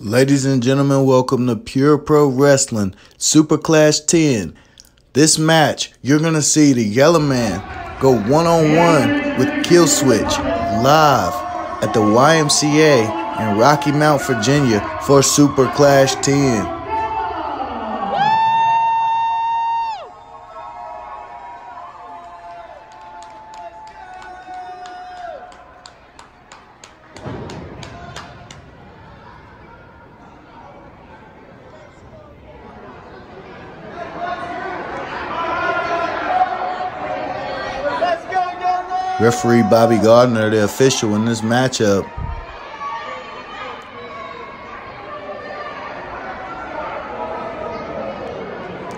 Ladies and gentlemen, welcome to Pure Pro Wrestling Super Clash 10. This match, you're going to see the Yela Man go one-on-one with Kill Switch live at the YMCA in Rocky Mount, Virginia for Super Clash 10. Referee Bobby Gardner, the official in this matchup.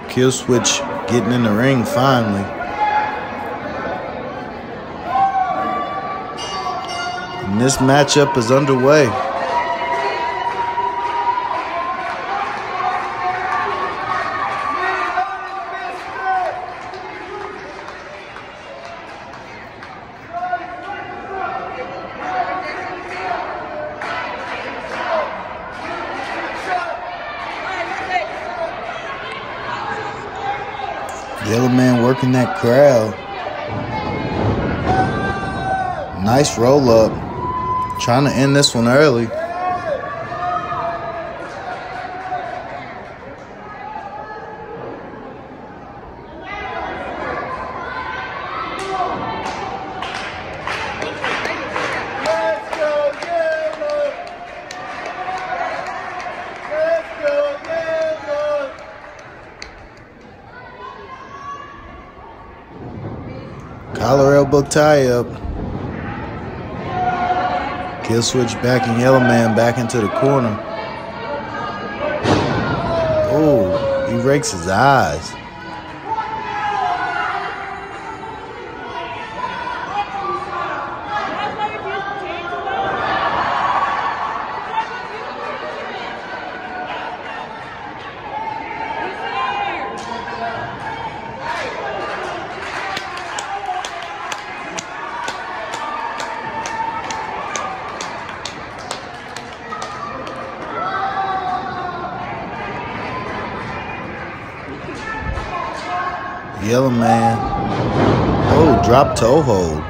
Kill Switch getting in the ring finally. And this matchup is underway. Yela Man working that crowd. Nice roll up. Trying to end this one early. Collar elbow tie up. Kill Switch backing Yela Man back into the corner. Oh, he rakes his eyes. Yela Man. Oh, drop toe hold.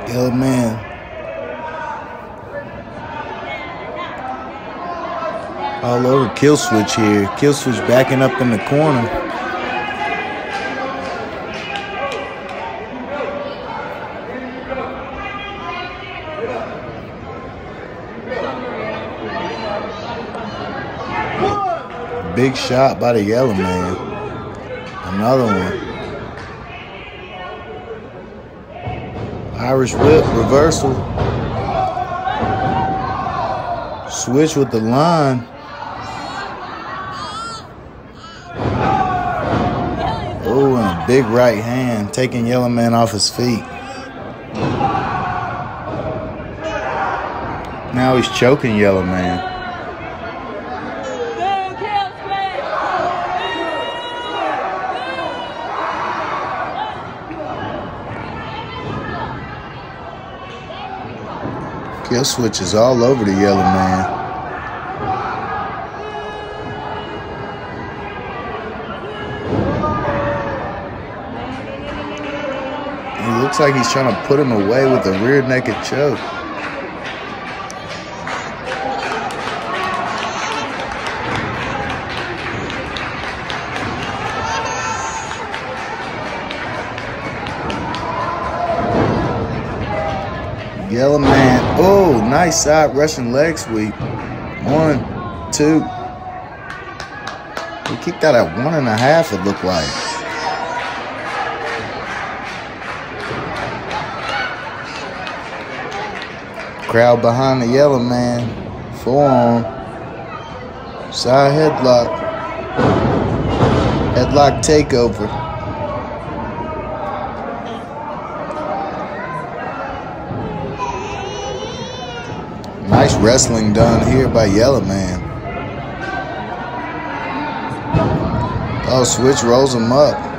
Yela Man. All over Kill Switch here. Kill Switch backing up in the corner. Big shot by the Yela Man. Another one. Irish whip reversal. Switch with the line. Oh, and a big right hand taking Yela Man off his feet. Now he's choking Yela Man. Kill Switch is all over the Yela Man. He looks like he's trying to put him away with a rear naked choke. Yela Man. Oh, nice side Russian leg sweep. 1, 2. He kicked out at 1.5, it looked like. Crowd behind the Yela Man. Forearm. Side headlock. Headlock takeover. Nice wrestling done here by Yela Man. Oh, Switch rolls him up.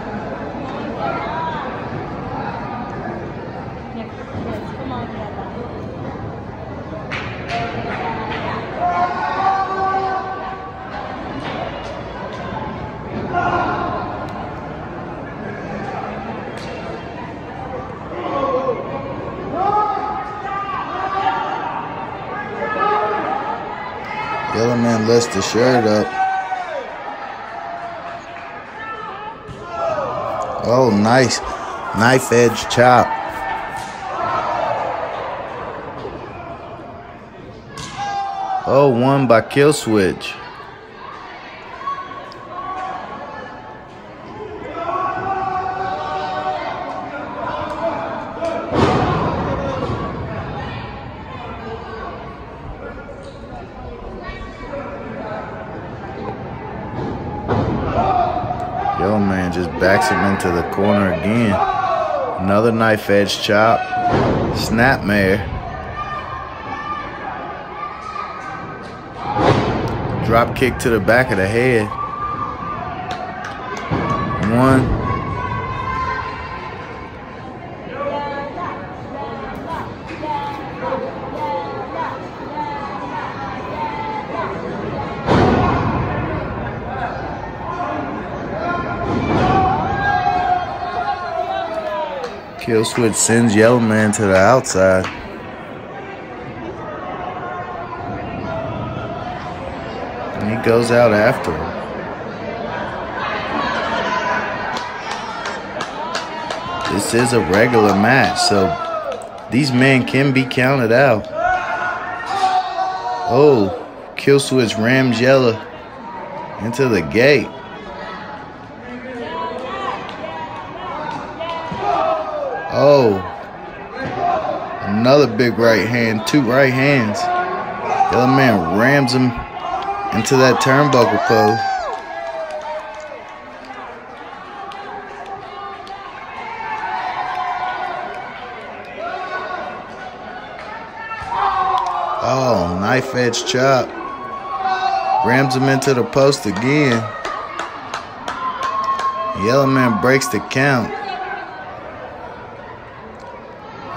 Yela Man lifts the shirt up. Oh, nice. Knife edge chop. Oh, won by kill switch. Yela Man just backs him into the corner again. Another knife edge chop. Snapmare. Drop kick to the back of the head. One. Kill switch sends Yela Man to the outside. And he goes out after him. This is a regular match, so these men can be counted out. Oh, kill switch rams Yela into the gate. Oh, another big right hand, two right hands. Yela Man rams him into that turnbuckle pose. Oh, knife edge chop. Rams him into the post again. Yela Man breaks the count.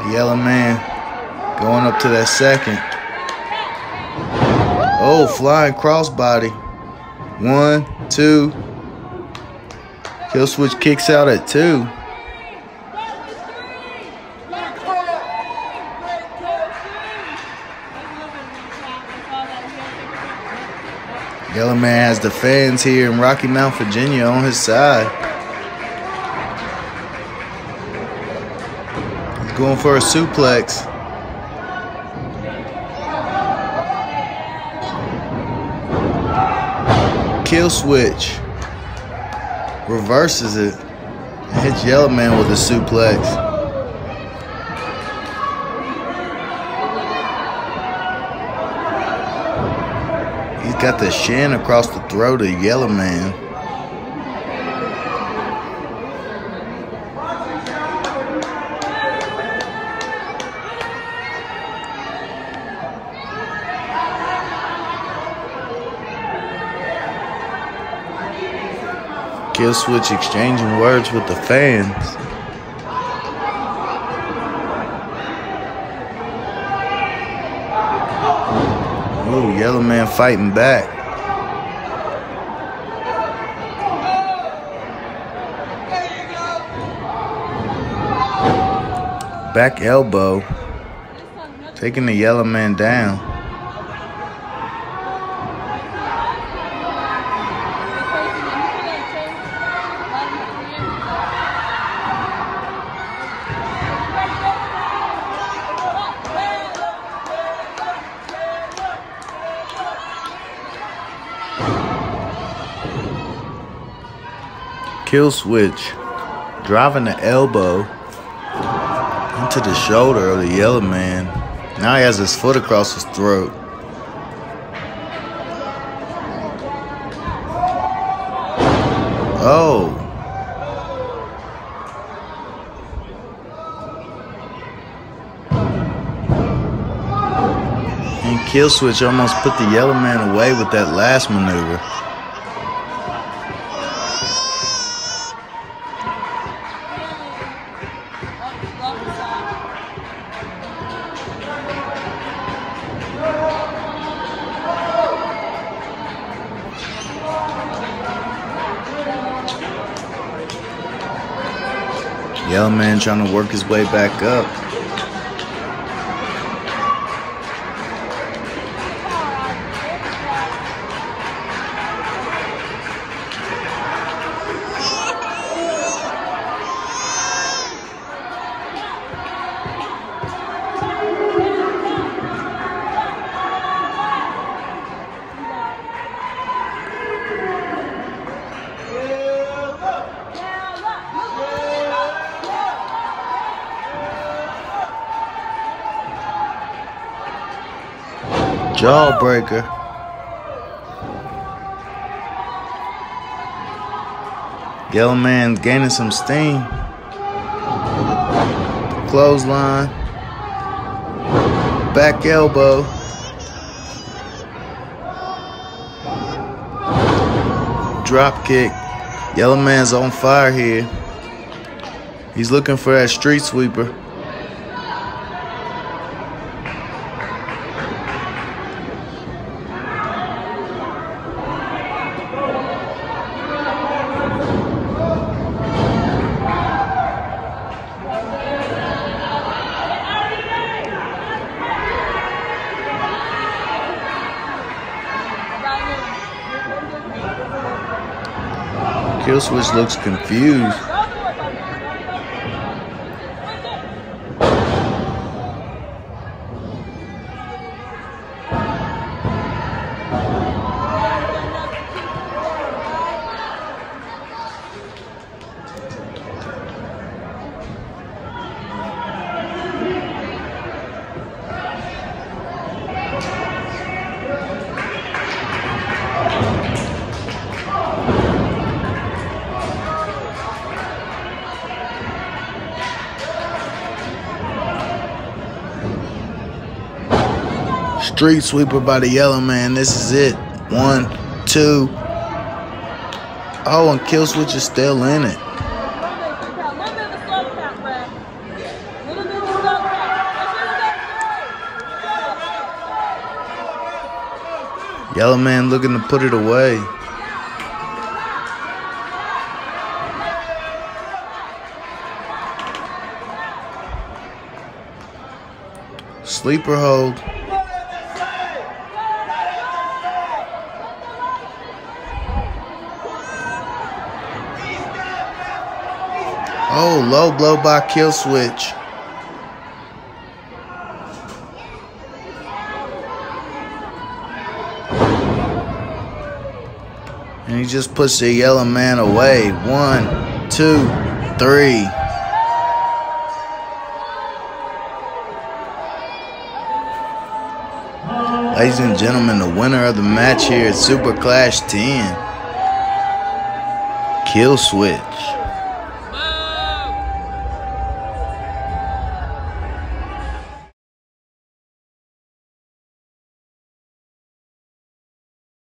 Yela Man going up to that second. Oh, flying crossbody. 1, 2. Kill switch kicks out at 2. Yela Man has the fans here in Rocky Mount, Virginia on his side. Going for a suplex. Kill switch. Reverses it. And hits Yela Man with a suplex. He's got the shin across the throat of Yela Man. Kill switch exchanging words with the fans. Oh, Yela Man fighting back. Back elbow. Taking the Yela Man down. Kill switch, driving the elbow into the shoulder of the Yela Man. Now he has his foot across his throat. Oh. And kill switch almost put the Yela Man away with that last maneuver. Yela Man trying to work his way back up. Jawbreaker. Yela Man gaining some steam. Clothesline. Back elbow. Drop kick. Yela Man's on fire here. He's looking for that street sweeper. Killswitch looks confused. Street sweeper by the Yela Man. This is it. 1, 2. Oh, and Killswitch is still in it. Yela Man looking to put it away. Sleeper hold. Oh, low blow by Killswitch. And he just puts the Yela Man away. 1, 2, 3. Ladies and gentlemen, the winner of the match here at Super Clash 10, Killswitch.